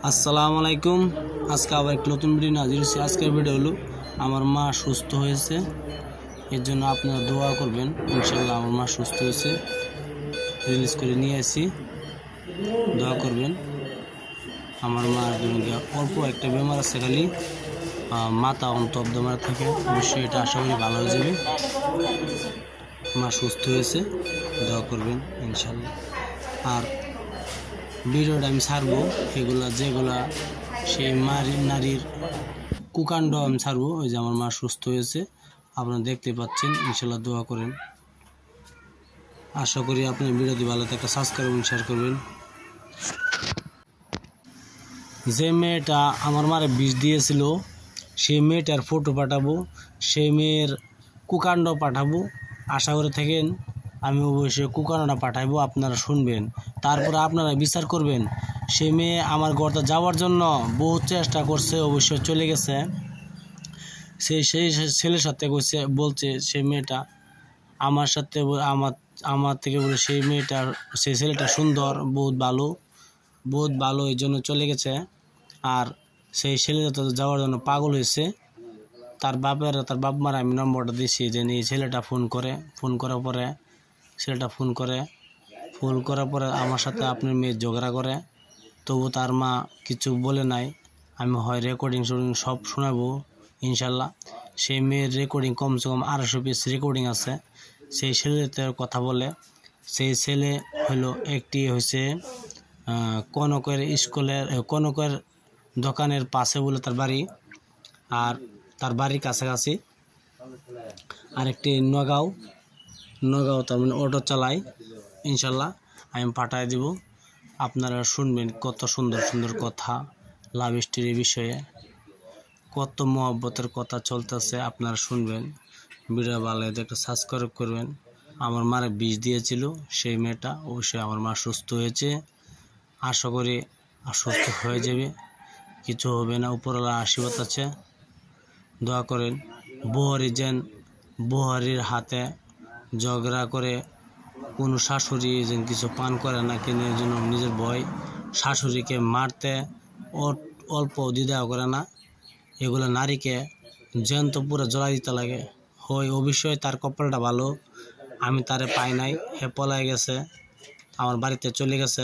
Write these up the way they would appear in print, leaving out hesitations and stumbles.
আসসালামু আলাইকুম। আজকে আবার একটা নতুন ভিডিও হাজির হয়েছি। আজকের ভিডিও হলো আমার মা সুস্থ হয়েছে, এর জন্য আপনারা দোয়া করবেন। ইনশাল্লাহ আমার মা সুস্থ হয়েছে, রিলিজ করে নিয়ে আসি, দোয়া করবেন। আমার মার অল্প একটা বেমার আছে, খালি মাথা অন্তব্দ মারা থাকে, অবশ্যই এটা আশা করি ভালো হয়ে যাবে। মা সুস্থ হয়েছে, দোয়া করবেন ইনশাল্লাহ। আর ভিডিওটা আমি ছাড়বো এগুলা যেগুলা সেই নারীর কুকাণ্ড আমি ছাড়বো। ওই যে আমার মা সুস্থ হয়েছে, আপনারা দেখতে পাচ্ছেন। ইনশাল্লাহ দোয়া করেন। আশা করি আপনি ভিডিওটি ভালো একটা সাবস্ক্রাইব এবং শেয়ার করবেন। যে মেয়েটা আমার মারে বিষ দিয়েছিল সেই মেয়েটার ফটো পাঠাবো, সেই মেয়ের কুকাণ্ড পাঠাবো। আশা করে থাকেন আমি অবশ্যই কুকাণ্ডটা পাঠাবো, আপনারা শুনবেন, তারপরে আপনারা বিচার করবেন। সে মেয়ে আমার ঘরটা যাওয়ার জন্য বহু চেষ্টা করছে, অবশ্যই চলে গেছে। সেই ছেলের সাথে বলছে সেই মেয়েটা আমার সাথে আমার থেকে বলে সেই ছেলেটা সুন্দর, বহুত ভালো, এই জন্য চলে গেছে। আর সেই ছেলেটা যাওয়ার জন্য পাগল হয়েছে। তার বাপ মারা আমি নম্বরটা দিয়েছি যে এই ছেলেটা ফোন করার পরে ছেলেটা ফোন করার পরে আমার সাথে আপনার মেয়ে ঝগড়া করে, তবু তার মা কিছু বলে নাই। আমি হয় রেকর্ডিং সব শোনাবো ইনশাল্লাহ। সেই মেয়ের রেকর্ডিং কমসে কম 250 পিস রেকর্ডিং আছে। সেই ছেলেদের কথা বলে, সেই ছেলে হলো একটি হয়েছে কনকের দোকানের পাশে বলে তার বাড়ি, আর তার বাড়ির কাছাকাছি আরেকটি নগাঁও তার মানে অটো চালায়। ইনশাল্লাহ আমি পাঠায় দিব, আপনারা শুনবেন। কত সুন্দর সুন্দর কথা, লাভ স্টোরির বিষয়ে কত মহব্বতের কথা চলতেছে, আপনারা শুনবেন। ভিডিও ভালো লাগলে একটা সাবস্ক্রাইব করবেন। আমার মারে বিষ দিয়েছিল সেই মেয়েটা, অবশ্যই আমার মা সুস্থ হয়েছে। আশা করি সুস্থ হয়ে যাবে, কিছু হবে না, উপরওয়ালার আশীর্বাদ আছে। দোয়া করেন। বুহারির হাতে ঝগড়া করে কোনো শাশুড়ি যেন কিছু পান করে না, কিনে জন্য নিজের ভয় শাশুড়িকে মারতে অল্প দ্বিধা করে না। এগুলো নারীকে জ্যান্ত পুরো জ্বলা দিতে লাগে। হয় অবশ্যই তার কপালটা ভালো, আমি তারে পাই নাই, হে পলায় গেছে, আমার বাড়িতে চলে গেছে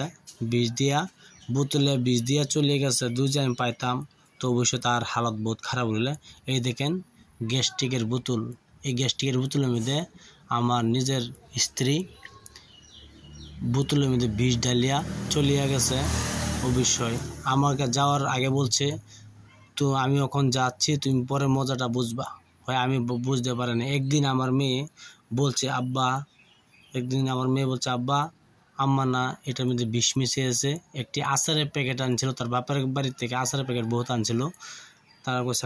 বোতলে বিষ দিয়া চলে গেছে। দুজন আমি পাইতাম, তো অবশ্যই তার হালত বহুত খারাপ হইলে। এই দেখেন গ্যাস্ট্রিকের বোতল, এই গ্যাস্ট্রিকের বোতলের মধ্যে আমার নিজের স্ত্রী বোতলের মধ্যে বিষ ডালিয়া চলিয়া গেছে। অবশ্যই আমাকে যাওয়ার আগে বলছে, তো আমি এখন যাচ্ছি, তুমি পরে মজাটা বুঝবা। হয় আমি বুঝতে পারিনি। একদিন আমার মেয়ে বলছে আব্বা আম্মা না, এটার মধ্যে বিষ মিশিয়েছে। একটি আচারের প্যাকেট আনছিল, তার বাপের বাড়ি থেকে আচারের প্যাকেট বহুত আনছিল। তারা বলছে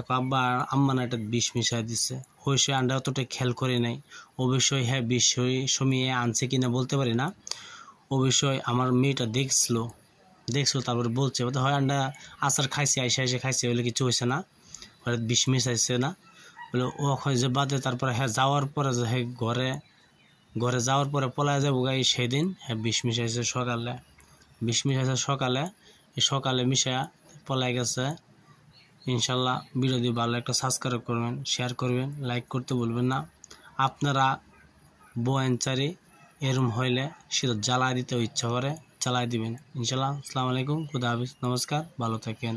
আম্মা না, এটা বিষ মিশিয়ে দিচ্ছে। অবশ্যই আমরা অতটা খেয়াল করি নাই। অবশ্যই হ্যাঁ বিষ সমিয়ে আনছে কিনা বলতে পারি না। অবশ্যই আমার মেয়েটা দেখছিল, তারপরে বলছে হয় আমরা আচার খাইছি, আইসে খাইছি, বলে কিছু হয়েছে না, বিষ মিশাইছে না বলে ও ওখানে যে বাদে। তারপরে হ্যাঁ যাওয়ার পরে হ্যাঁ ঘরে যাওয়ার পরে পলায় যাবো গাই, সেদিন হ্যাঁ বিষ মিশাইছে সকালে মিশাইয়া পলায় গেছে। ইনশাল্লাহ ভিডিওটি ভালো একটা সাবস্ক্রাইব করবেন, শেয়ার করবেন, লাইক করতে বলবেন না। আপনারা বোয়াঞ্চারি এরম হইলে সেটা জ্বালায় দিতে ইচ্ছা করে জ্বালায় দিবেন ইনশাল্লাহ। আসসালামু আলাইকুম, খুদা হাফিজ, নমস্কার, ভালো থাকেন।